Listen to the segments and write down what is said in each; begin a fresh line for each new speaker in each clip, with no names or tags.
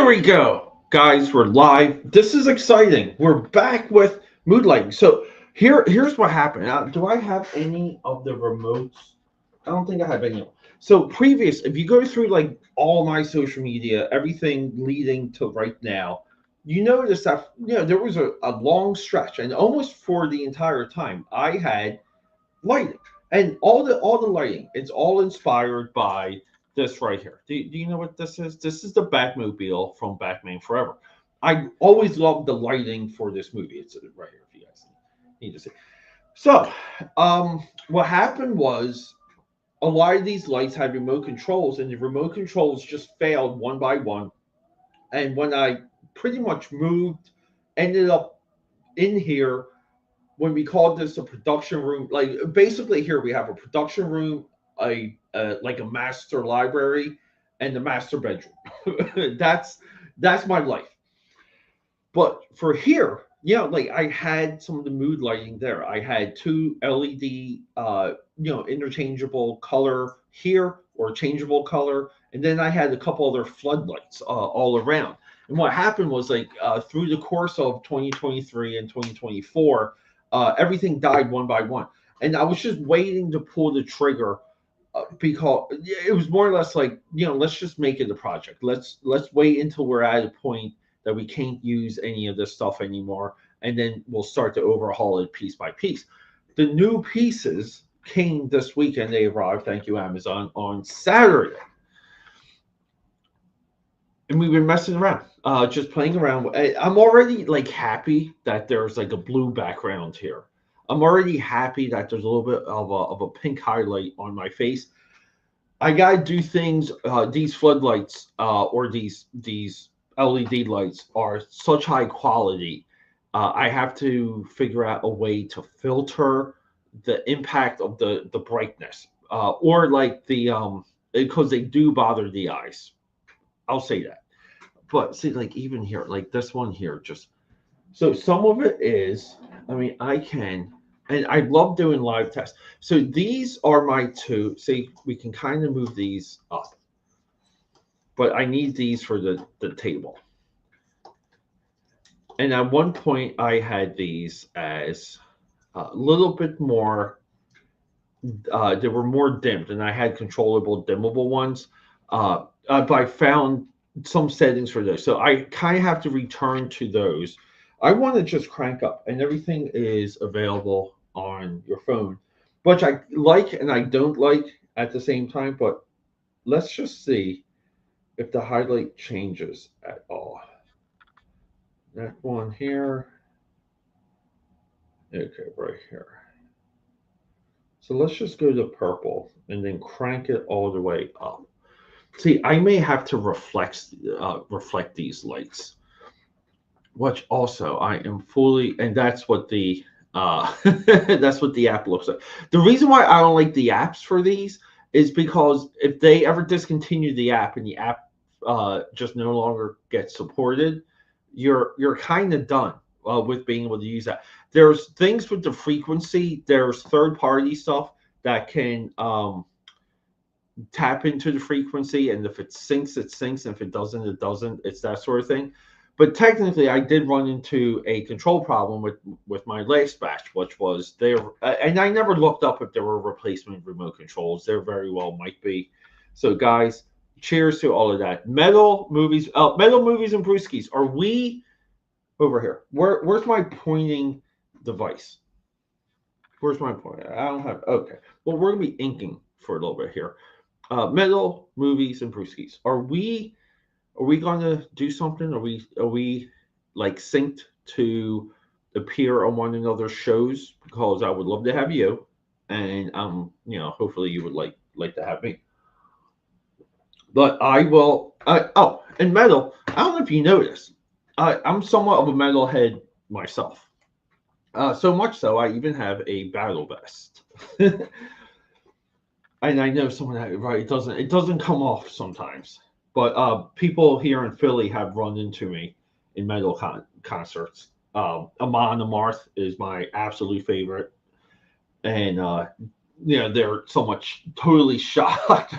we go, guys. We're live. This is exciting. We're back with mood lighting. So here's what happened. Do I have any of the remotes? I don't think I have any. So previous, if you go through like all my social media, everything leading to right now, you notice that there was a long stretch, and almost for the entire time, I had lighting, and all the lighting. It's all inspired by this right here. Do you know what this is? This is the Batmobile from Batman Forever. I always loved the lighting for this movie. It's right here if you guys need to see. So, what happened was a lot of these lights had remote controls, and the remote controls just failed one by one. And when I pretty much moved, ended up in here when we called this a production room. Like basically, here we have a production room, a like a master library, and the master bedroom. That's my life. But for here, like I had some of the mood lighting there. I had two LED, interchangeable color here or changeable color, and then I had a couple other floodlights all around. And what happened was like through the course of 2023 and 2024, everything died one by one, and I was just waiting to pull the trigger because it was more or less like let's just make it a project. Let's wait until we're at a point that we can't use any of this stuff anymore, and then we'll start to overhaul it piece by piece. The new pieces came this weekend. They arrived, thank you Amazon, on Saturday, and we've been messing around, just playing around. I'm already like happy that there's like a blue background here. I'm already happy that there's a little bit of a pink highlight on my face. I gotta do things. These floodlights or these LED lights are such high quality. I have to figure out a way to filter the impact of the brightness, or like the because they do bother the eyes. I'll say that. But see, like even here, like this one here, just so some of it is. I mean, I can, and I love doing live tests. So these are my two. See, we can kind of move these up, but I need these for the table. And at one point, I had these as a little bit more. They were more dimmed, and I had controllable dimmable ones. But I found some settings for those, so I kind of have to return to those. I want to just crank up, and everything is available on your phone, which I like and I don't like at the same time. But let's just see if the highlight changes at all. That one here. Okay, right here. So let's just go to purple and then crank it all the way up. See, I may have to reflect these lights, which also I am fully, and that's what the that's what the app looks like. The reason why I don't like the apps for these is because if they ever discontinue the app and the app just no longer gets supported, you're kind of done with being able to use that. There's things with the frequency. There's third party stuff that can tap into the frequency, and if it syncs, it syncs, and if it doesn't, it doesn't. It's that sort of thing. But technically, I did run into a control problem with my last batch, which was there, and I never looked up if there were replacement remote controls. There very well might be. So, guys, cheers to all of that. Metal movies, and brewskis. Are we over here? Where's my pointing device? Where's my pointer? I don't have. Okay. Well, we're gonna be inking for a little bit here. Metal movies and brewskis. Are we going to do something? Are we like synced to appear on one another's shows? Because I would love to have you, and hopefully you would like to have me. But I will. Oh, and metal. I don't know if you noticed. I'm somewhat of a metalhead myself. So much so, I even have a battle vest. And I know someone that right it doesn't come off sometimes. But people here in Philly have run into me in metal concerts. Amon Amarth is my absolute favorite, and they're so much totally shocked,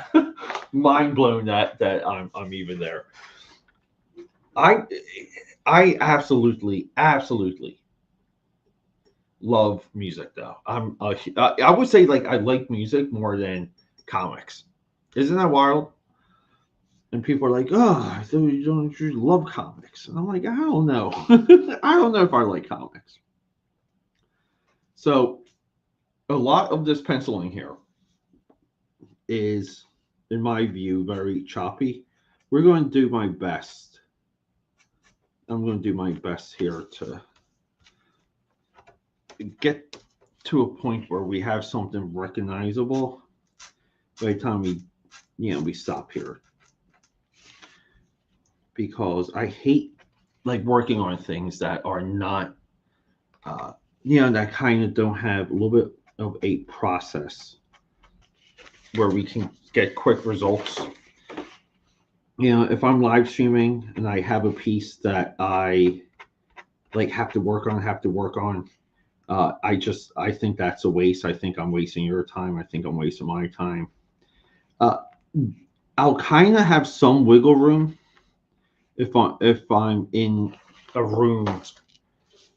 mind blown that I'm even there. I I absolutely love music though. I would say like I like music more than comics. Isn't that wild? And people are like, "Oh, I thought you love comics," and I'm like, I don't know. I don't know if I like comics. So a lot of this penciling here is, in my view, very choppy. We're going to do my best. I'm going to do my best here to get to a point where we have something recognizable by the time we stop here, because I hate like working on things that are not uh, that kind of don't have a little bit of a process where we can get quick results. If I'm live streaming and I have a piece that I like have to work on, I think that's a waste. I think I'm wasting your time. I think I'm wasting my time. Uh, I'll kind of have some wiggle room if I'm in a room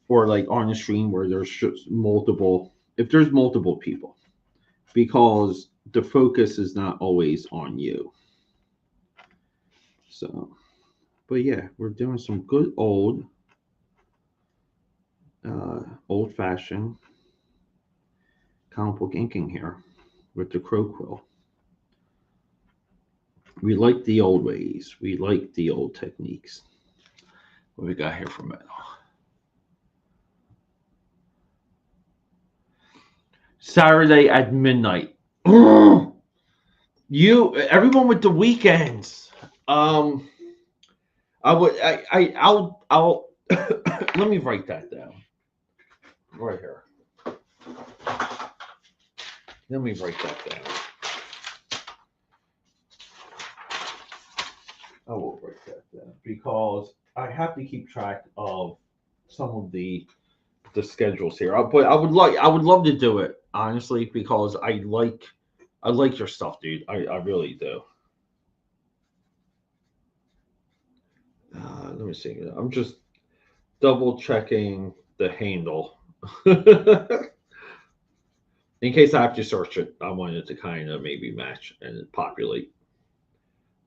or like on a stream where there's just multiple if there's multiple people, because the focus is not always on you. So, but yeah, we're doing some good old fashioned comic book inking here with the crow quill. We like the old ways. We like the old techniques. What we got here for metal? Saturday at midnight. Everyone with the weekends. Um, I'll let me write that down right here. Let me write that down. I will write that down because I have to keep track of some of the schedules here. But I would love to do it honestly because I like your stuff, dude. I really do. Let me see. I'm just double checking the handle in case I have to search it. I wanted to kind of maybe match and populate.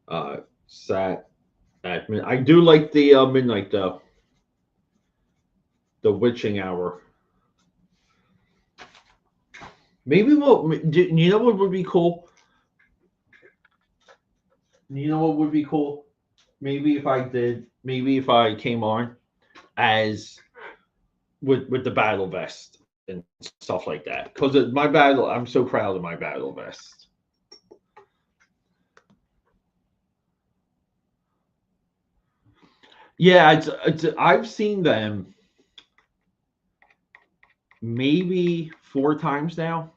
Uh, Sat at mid. I do like the midnight though. The witching hour. Maybe you know what would be cool? You know what would be cool? Maybe if I came on as with the battle vest and stuff like that. Because my battle, I'm so proud of my battle vest. Yeah, I've seen them maybe 4 times now.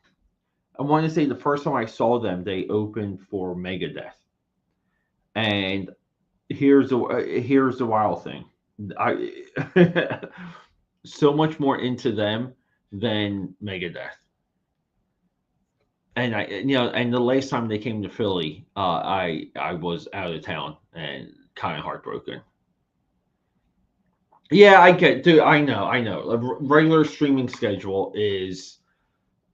I want to say the first time I saw them, they opened for Megadeth, and here's the wild thing. I so much more into them than Megadeth. And and the last time they came to Philly, I was out of town and kind of heartbroken. Yeah, I get, dude. I know. A regular streaming schedule is,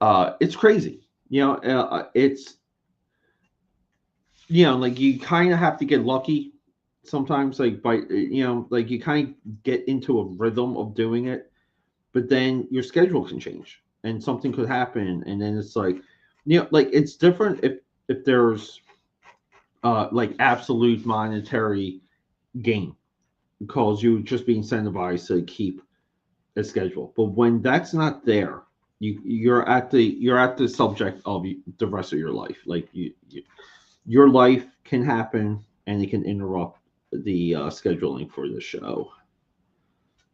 it's crazy. It's like you kind of have to get lucky sometimes, like like you kind of get into a rhythm of doing it, but then your schedule can change and something could happen, and then it's like, like it's different if there's like absolute monetary gain because you just be incentivized to keep a schedule. But when that's not there, you're at the subject of the rest of your life. Like your life can happen and it can interrupt the scheduling for the show.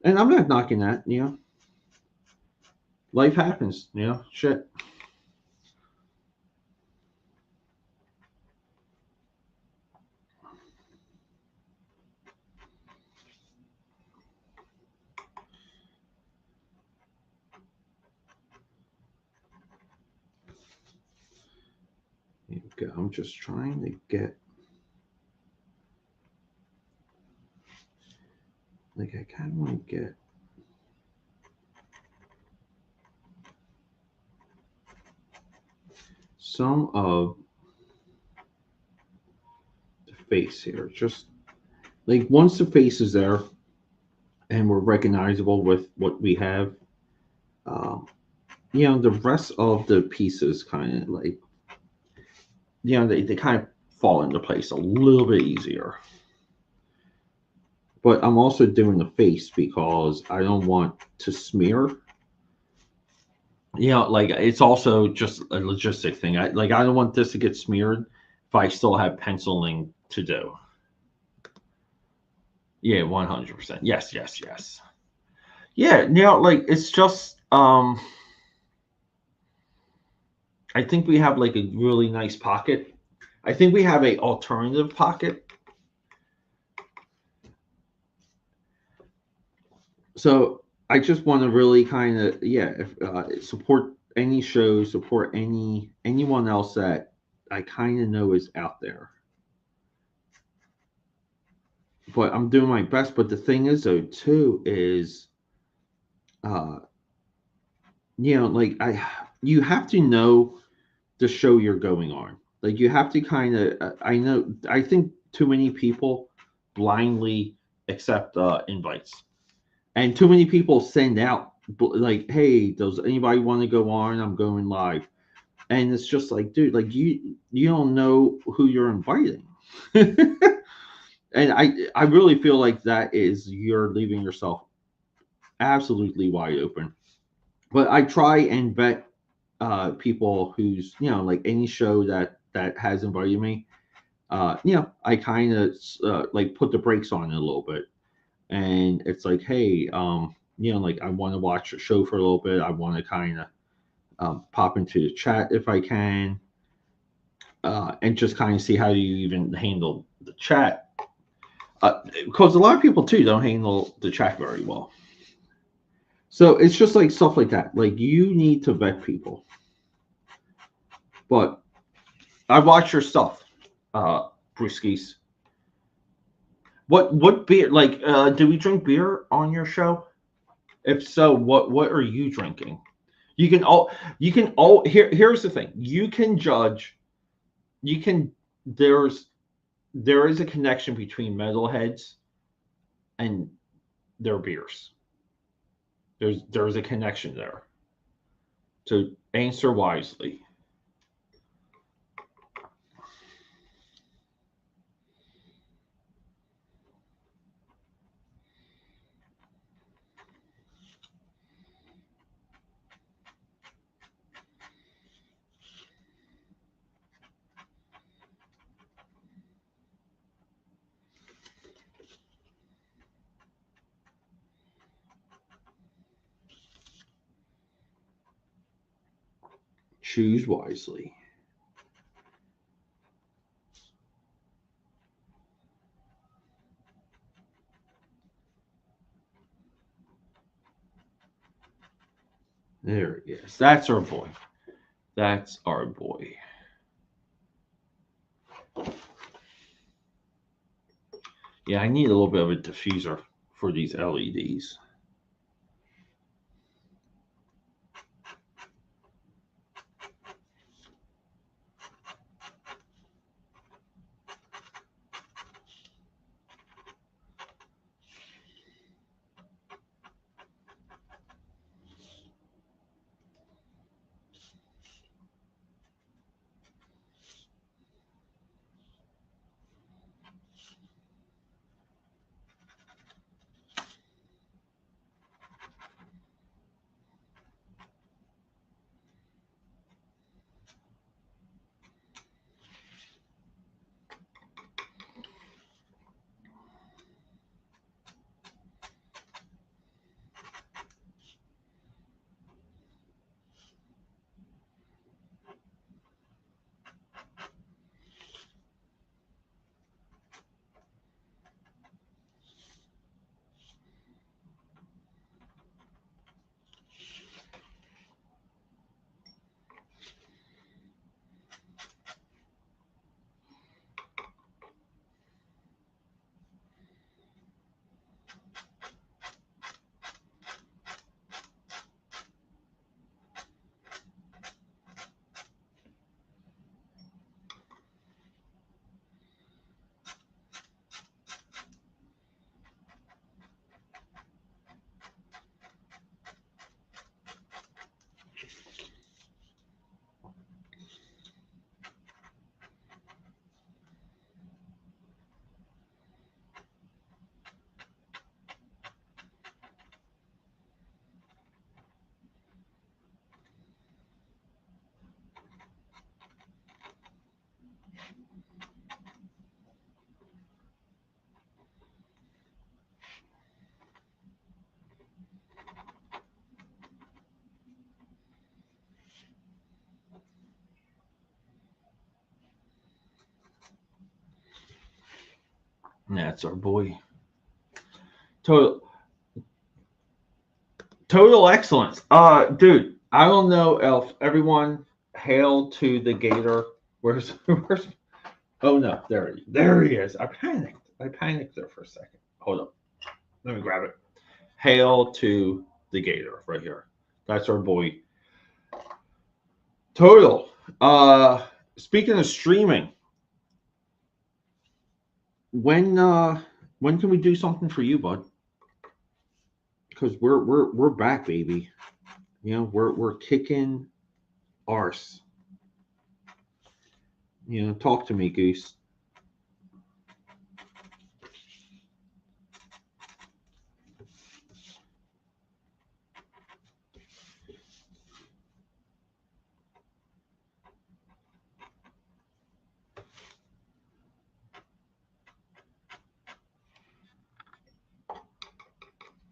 And I'm not knocking that. Life happens. Shit. I'm just trying to get. like I kind of want to get some of the face here. Just like once the face is there and we're recognizable with what we have, um, the rest of the pieces kind of like, they kind of fall into place a little bit easier. But I'm also doing the face because I don't want to smear. Like it's also just a logistic thing. I don't want this to get smeared if I still have penciling to do. Yeah, 100%. Yes, yes, yes. Yeah, like it's just I think we have like a really nice pocket. I think we have a alternative pocket. So I just want to really kind of support any show, support anyone else that I kind of know is out there. But I'm doing my best. But the thing is, though, too, is uh, like you have to know the show you're going on. Like you have to kind of, I think too many people blindly accept invites, and too many people send out like, "Hey, does anybody want to go on? I'm going live." And it's just like, dude, like you don't know who you're inviting. And I really feel like that is you're leaving yourself absolutely wide open. But I try and vet people who's like any show that has invited me. I kind of like put the brakes on it a little bit, and it's like, hey, like I want to watch a show for a little bit. I want to kind of pop into the chat if I can, and just kind of see how you even handle the chat. Because a lot of people too don't handle the chat very well. So it's just like stuff like that. Like you need to vet people. But I watch your stuff, Brewskis. What beer? Like, do we drink beer on your show? If so, what are you drinking? You can all here's the thing. You can judge. You can there is a connection between metalheads and their beers. There's a connection there. So answer wisely. Choose wisely. There it is. That's our boy. That's our boy. Yeah, I need a little bit of a diffuser for these LEDs. That's our boy. Total total excellence. Dude, I don't know, Elf. Everyone, hail to the Gator. Where's oh no, there he is. I panicked. I panicked there for a second. Hold up. Let me grab it. Hail to the Gator right here. That's our boy. Total. Speaking of streaming, when can we do something for you, bud? Because we're back, baby. You know, we're kicking arse. You know, talk to me, Goose.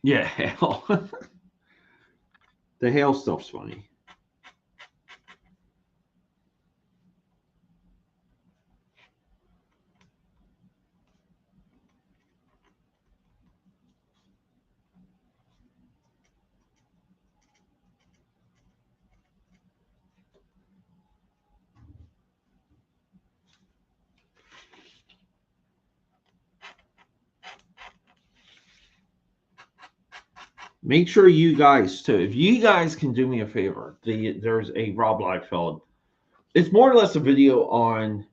Yeah, hail. The hail stuff's funny. Make sure you guys too. If you guys can do me a favor, there's a Rob Liefeld. It's more or less a video on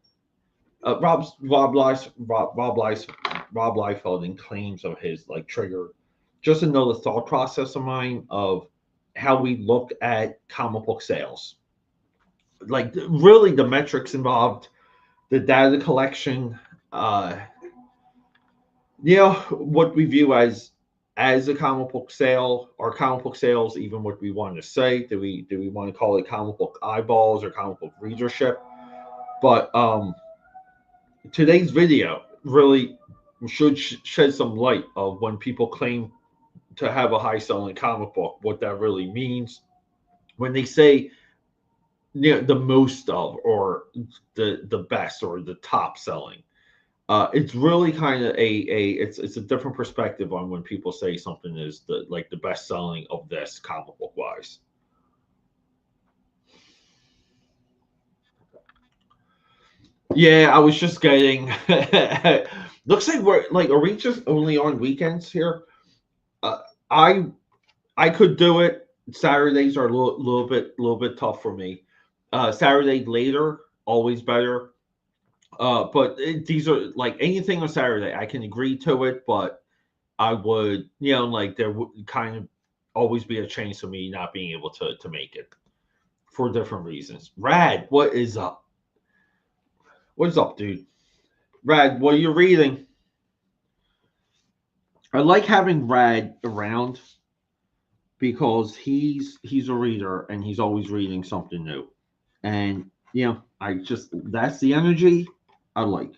Rob Liefeld and claims of his like trigger. Just another thought process of mine of how we look at comic book sales. Like really the metrics involved, the data collection, what we view as a comic book sale or comic book sales, even what we want to say. Do we want to call it comic book eyeballs or comic book readership? But today's video really should shed some light of when people claim to have a high selling comic book, what that really means. When they say the most of or the best or the top selling, it's really kind of it's a different perspective on when people say something is the best selling of this comic book wise. Yeah, I was just getting. Looks like we're like, are we just only on weekends here? Uh, I I could do it. Saturdays are a little bit tough for me. Saturday later, always better. But these are like anything on Saturday, I can agree to it, but I would, like there would kind of always be a chance of me not being able to make it for different reasons. Rad, what is up? What is up, dude? Rad, what are you reading? I like having Rad around because he's a reader and he's always reading something new. And I just that's the energy I like.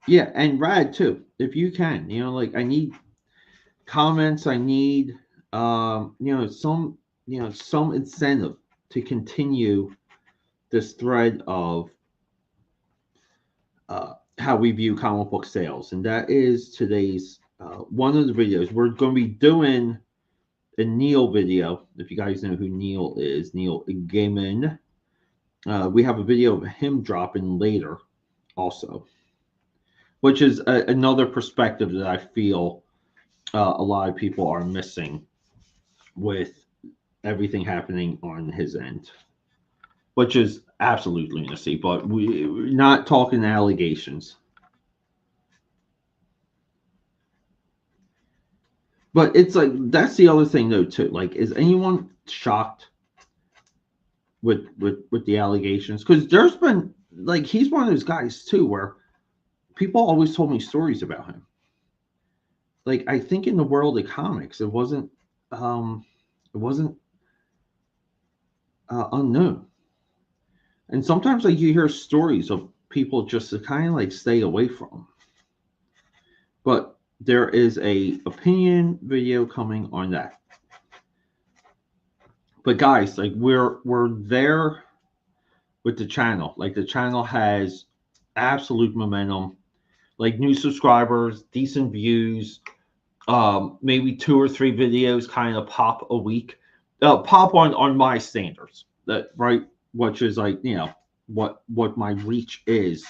Yeah, and Rad too, if you can. Like I need comments, I need some incentive to continue this thread of how we view comic book sales, and that is today's one of the videos. We're going to be doing a Neil video. If you guys know who Neil is, Neil Gaiman. We have a video of him dropping later, also, which is another perspective that I feel a lot of people are missing with everything happening on his end, which is absolute lunacy. But we're not talking allegations. But it's like that's the other thing though too. Like, is anyone shocked with the allegations? Because there's been like he's one of those guys too where people always told me stories about him. Like I think in the world of comics, it wasn't unknown. And sometimes like you hear stories of people just to kind of like stay away from. But there is a opinion video coming on that. But guys, like we're there with the channel. Like the channel has absolute momentum. Like new subscribers, decent views, maybe 2 or 3 videos kind of pop a week. Pop on my standards. That right, which is like what my reach is.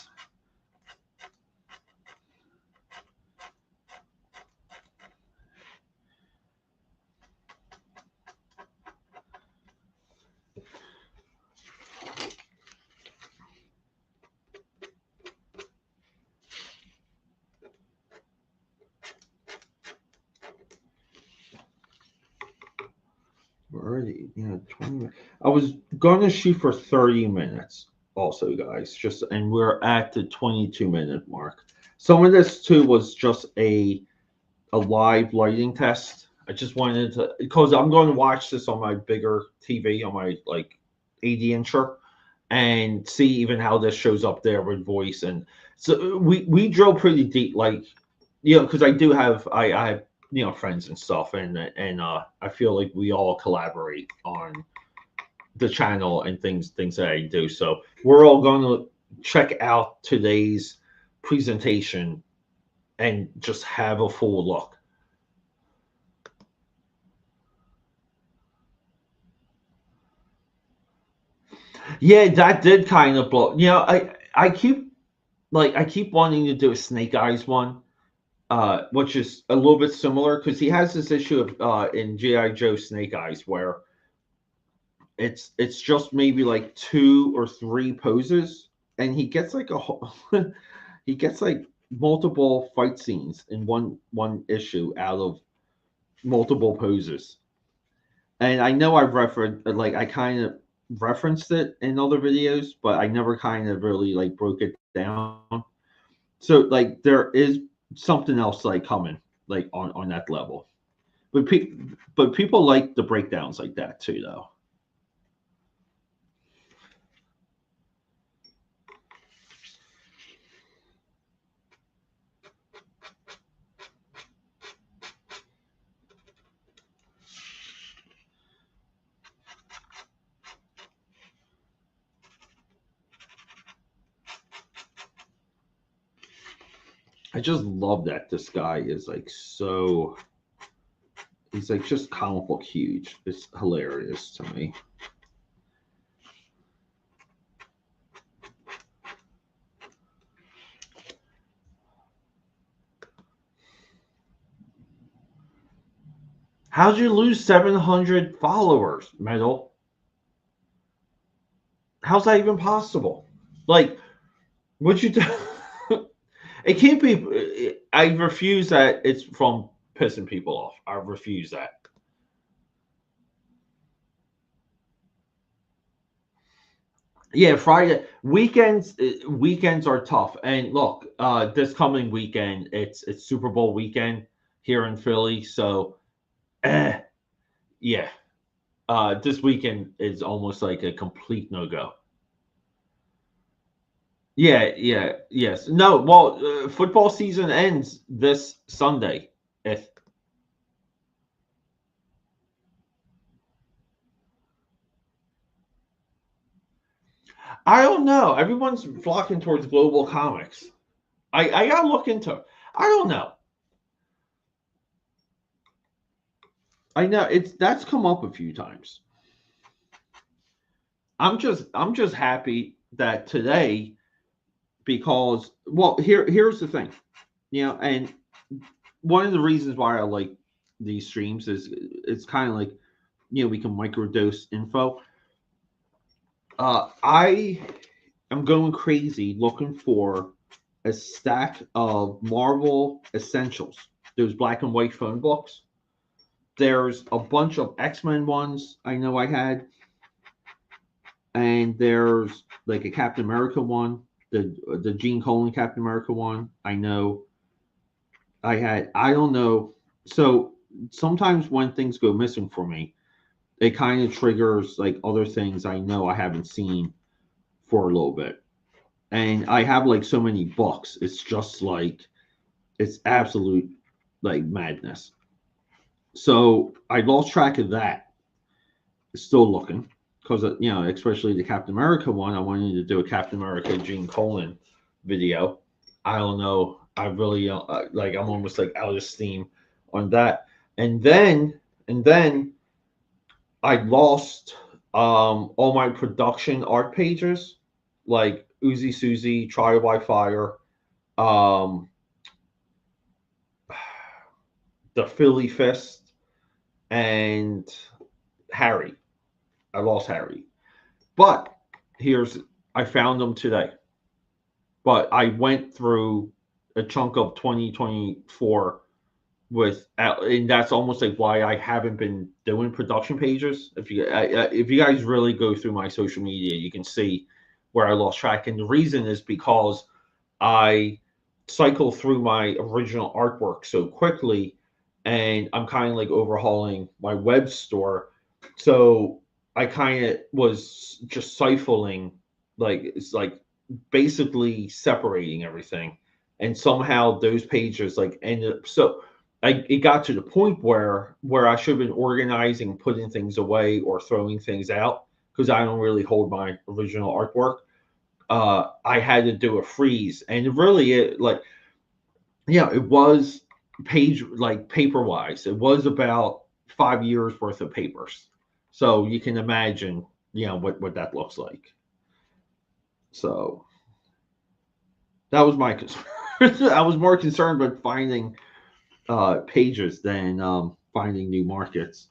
We're already 20. I was gonna shoot for 30 minutes. Also, guys, just and we're at the 22-minute mark. Some of this too was just a live lighting test. I just wanted to because I'm going to watch this on my bigger TV on my like 80 incher and see even how this shows up there with voice. And so we drove pretty deep, like because I have friends and stuff, and I feel like we all collaborate on the channel and things that I do. So we're all going to check out today's presentation and just have a full look. Yeah, that did kind of blow. I keep wanting to do a Snake Eyes one, which is a little bit similar because he has this issue of in GI Joe Snake Eyes where it's just maybe like 2 or 3 poses, and he gets like he gets like multiple fight scenes in one issue out of multiple poses. And I know I've referenced like I kind of referenced it in other videos, but I never kind of really like broke it down. So like there is something else like coming like on that level. But people like the breakdowns like that too though. I just love that this guy is like so he's like just comic book huge. It's hilarious to me. How'd you lose 700 followers, Metal? How's that even possible? Like, would you do? It can't be. I refuse that it's from pissing people off. I refuse that. Yeah, Friday weekends. Weekends are tough. And look, this coming weekend, it's Super Bowl weekend here in Philly. So, eh, yeah, this weekend is almost like a complete no go. Yeah, yeah, yes. No, well, football season ends this Sunday. If I don't know, everyone's flocking towards global comics. I gotta look into it. I don't know. I know it's that's come up a few times. I'm just happy that today because well here's the thing, and one of the reasons why I like these streams is it's kind of like we can microdose info. I am going crazy looking for a stack of Marvel Essentials, those black and white phone books. There's a bunch of X-Men ones I know I had, and there's like a Captain America one, the Gene Colan Captain America one. I know I had. I don't know. So sometimes when things go missing for me, it kind of triggers like other things I know I haven't seen for a little bit. And I have like so many books. It's just like it's absolute like madness. So I lost track of that. Still looking because especially the Captain America one. I wanted to do a Captain America Gene Colan video. I don't know. I really like. I'm almost like out of steam on that. And then I lost all my production art pages, like Uzi Susie, Trial by Fire, um, the Philly Fist, and Harry. I lost Harry. But here's I found them today. But I went through a chunk of 2024 with, and that's almost like why I haven't been doing production pages. If you guys really go through my social media, you can see where I lost track, and the reason is because I cycle through my original artwork so quickly, and I'm kind of like overhauling my web store, so I kind of was just siphoning, like it's like basically separating everything, and somehow those pages like ended up so it got to the point where I should have been organizing, putting things away or throwing things out because I don't really hold my original artwork. I had to do a freeze, and it was page like paper wise, it was about 5 years worth of papers. So you can imagine, what that looks like. So that was my concern. I was more concerned with finding pages than finding new markets.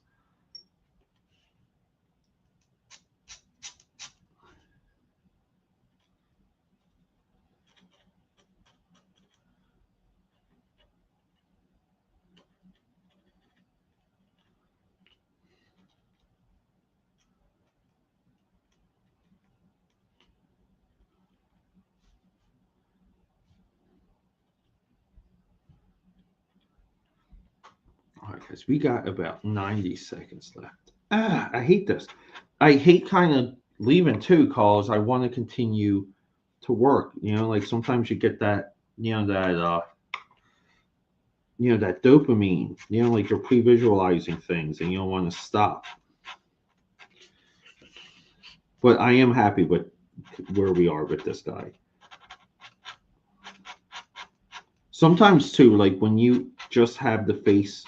All right, guys, we got about 90 seconds left. I hate this. I hate kind of leaving too, cause I want to continue to work. Like sometimes you get that, that dopamine. Like you're pre-visualizing things, and you don't want to stop. But I am happy with where we are with this guy. Sometimes too, like when you just have the face,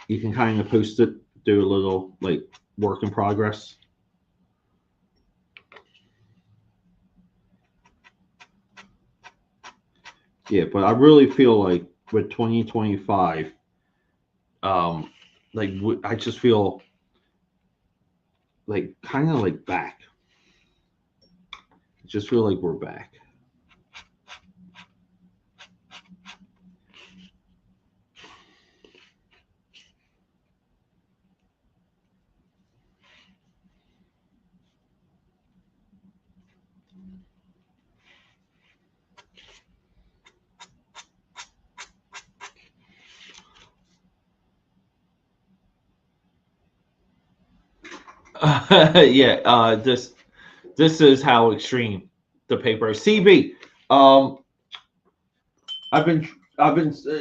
you can kind of post it, do a little like work in progress. Yeah, but I really feel like with 2025, like I just feel like kind of like back. I just feel like we're back. Yeah, this is how extreme the paper is. CB, um, I've been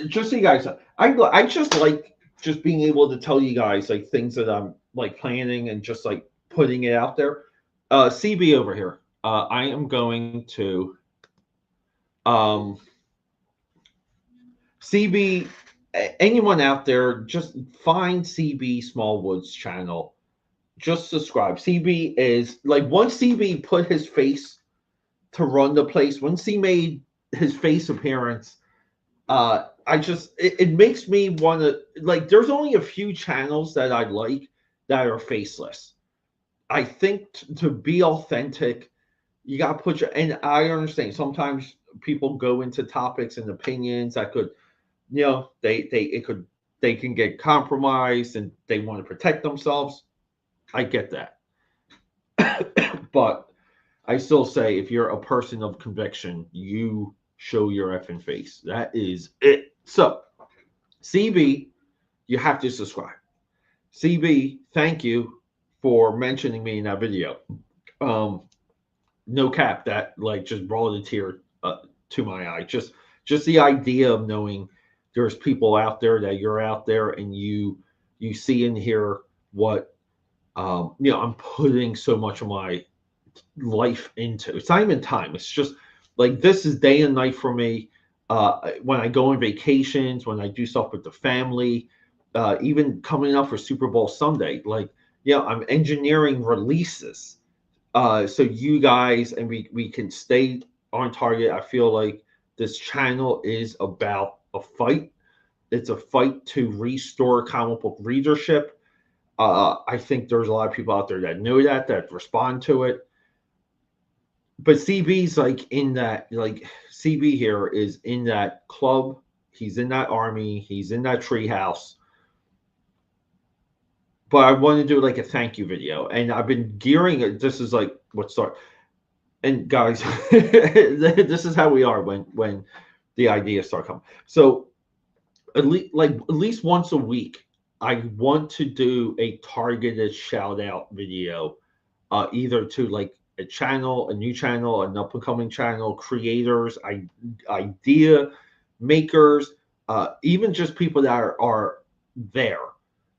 just so you guys. I just like just being able to tell you guys like things that I'm like planning and just like putting it out there. CB over here. I am going to um, CB. Anyone out there, just find CB Smallwood's channel. Just subscribe. CB is like once CB put his face to run the place, once he made his face appearance, I just it makes me want to like. There's only a few channels that I like that are faceless. I think to be authentic, you got to put your. And I understand sometimes people go into topics and opinions that could, they can get compromised and they want to protect themselves. I get that, but I still say if you're a person of conviction, you show your effing face. That is it. So, CB, you have to subscribe. CB, thank you for mentioning me in that video. Um, no cap, that like just brought a tear to my eye. Just the idea of knowing there's people out there that you're out there and you see and hear what I'm putting so much of my life into. It's not even time. It's just like this is day and night for me. When I go on vacations, when I do stuff with the family, even coming up for Super Bowl Sunday, I'm engineering releases. So you guys and we can stay on target. I feel like this channel is about a fight. It's a fight to restore comic book readership. I think there's a lot of people out there that know that respond to it. But CB's like in that, like CB here is in that club. He's in that army. He's in that treehouse. But I want to do like a thank you video, and I've been gearing it. This is like what start. And guys, this is how we are when the ideas start coming. So at least once a week, I want to do a targeted shout out video, either to like a channel, a new channel, an up and coming channel, creators, idea makers, even just people that are there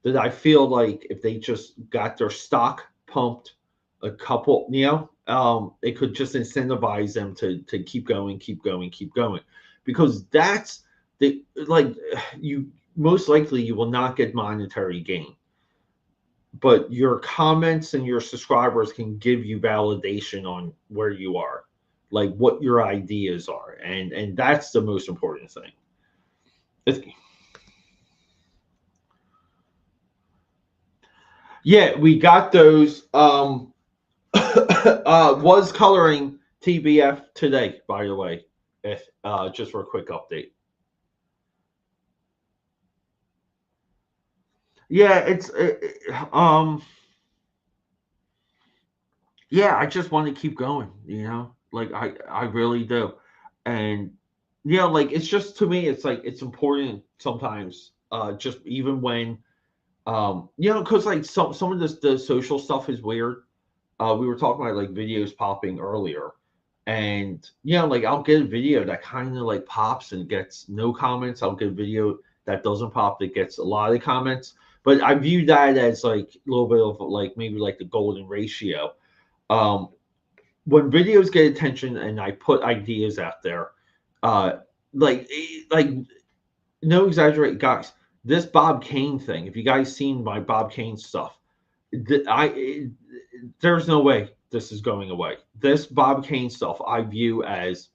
that I feel like if they just got their stock pumped a couple, it could just incentivize them to keep going, keep going, keep going, because that's the like you most likely you will not get monetary gain, but your comments and your subscribers can give you validation on where you are, like what your ideas are, and that's the most important thing. It's, yeah, we got those. Was coloring TBF today, by the way. If just for a quick update. Yeah, yeah, I just want to keep going, like I really do. And like it's just to me it's like it's important sometimes, just even when because like some of this the social stuff is weird. We were talking about like videos popping earlier, and like I'll get a video that kind of like pops and gets no comments. I'll get a video that doesn't pop that gets a lot of comments. But I view that as like a little bit of like maybe like the golden ratio. um, when videos get attention and I put ideas out there, uh, like no exaggerate, guys. This Bob Kane thing. If you guys seen my Bob Kane stuff, there's no way this is going away. This Bob Kane stuff I view as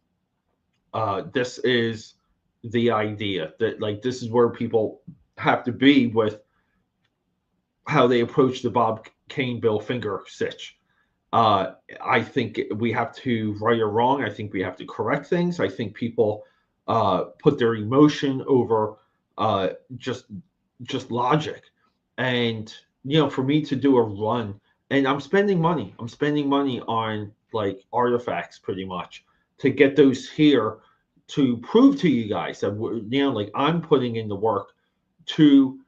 this is the idea that like this is where people have to be with how they approach the Bob Kane Bill Finger sitch. I think we have to right or wrong. I think we have to correct things. I think people put their emotion over uh, just just logic, and for me to do a run, and I'm spending money. I'm spending money on like artifacts, pretty much, to get those here to prove to you guys that like I'm putting in the work to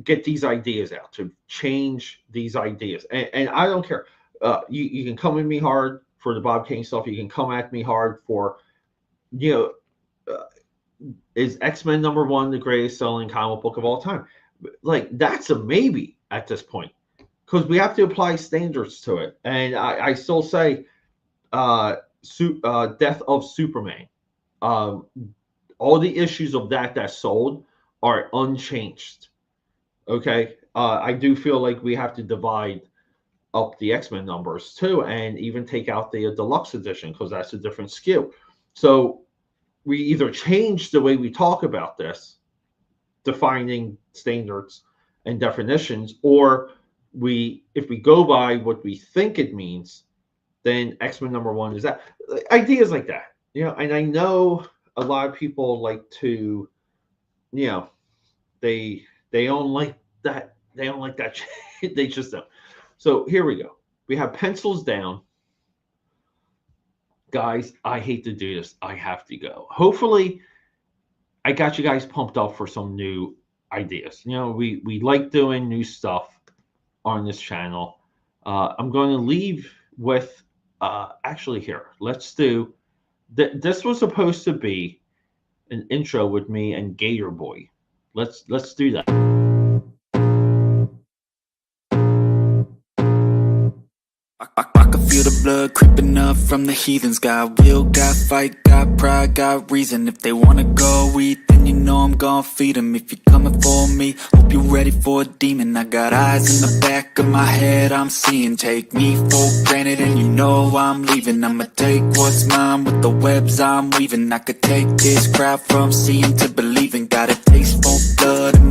get these ideas out, to change these ideas. And I don't care. You can come at me hard for the Bob Kane stuff. You can come at me hard for, you know, is X-Men #1 the greatest selling comic book of all time? Like, that's a maybe at this point, because we have to apply standards to it. And I still say Death of Superman. Um, all the issues of that sold are unchanged. Okay. I do feel like we have to divide up the X-Men numbers too, and even take out the deluxe edition because that's a different SKU. So we either change the way we talk about this, defining standards and definitions, or if we go by what we think it means, then X-Men #1 is that. Ideas like that, and I know a lot of people like to, you know, they don't like that. They don't like that. They just don't. So here we go. We have pencils down. Guys, I hate to do this. I have to go. Hopefully, I got you guys pumped up for some new ideas. We like doing new stuff on this channel. I'm going to leave with actually here. Let's do. This was supposed to be an intro with me and Gator Boy. Let's do that.
feel the blood creeping up from the heathens. Got will, got fight, got pride, got reason. If they wanna go eat, then you know I'm gon' feed them. If you're coming for me, hope you're ready for a demon. I got eyes in the back of my head, I'm seeing. Take me for granted and you know I'm leaving. I'ma take what's mine with the webs I'm weaving. I could take this crowd from seeing to believing. Got a taste for blood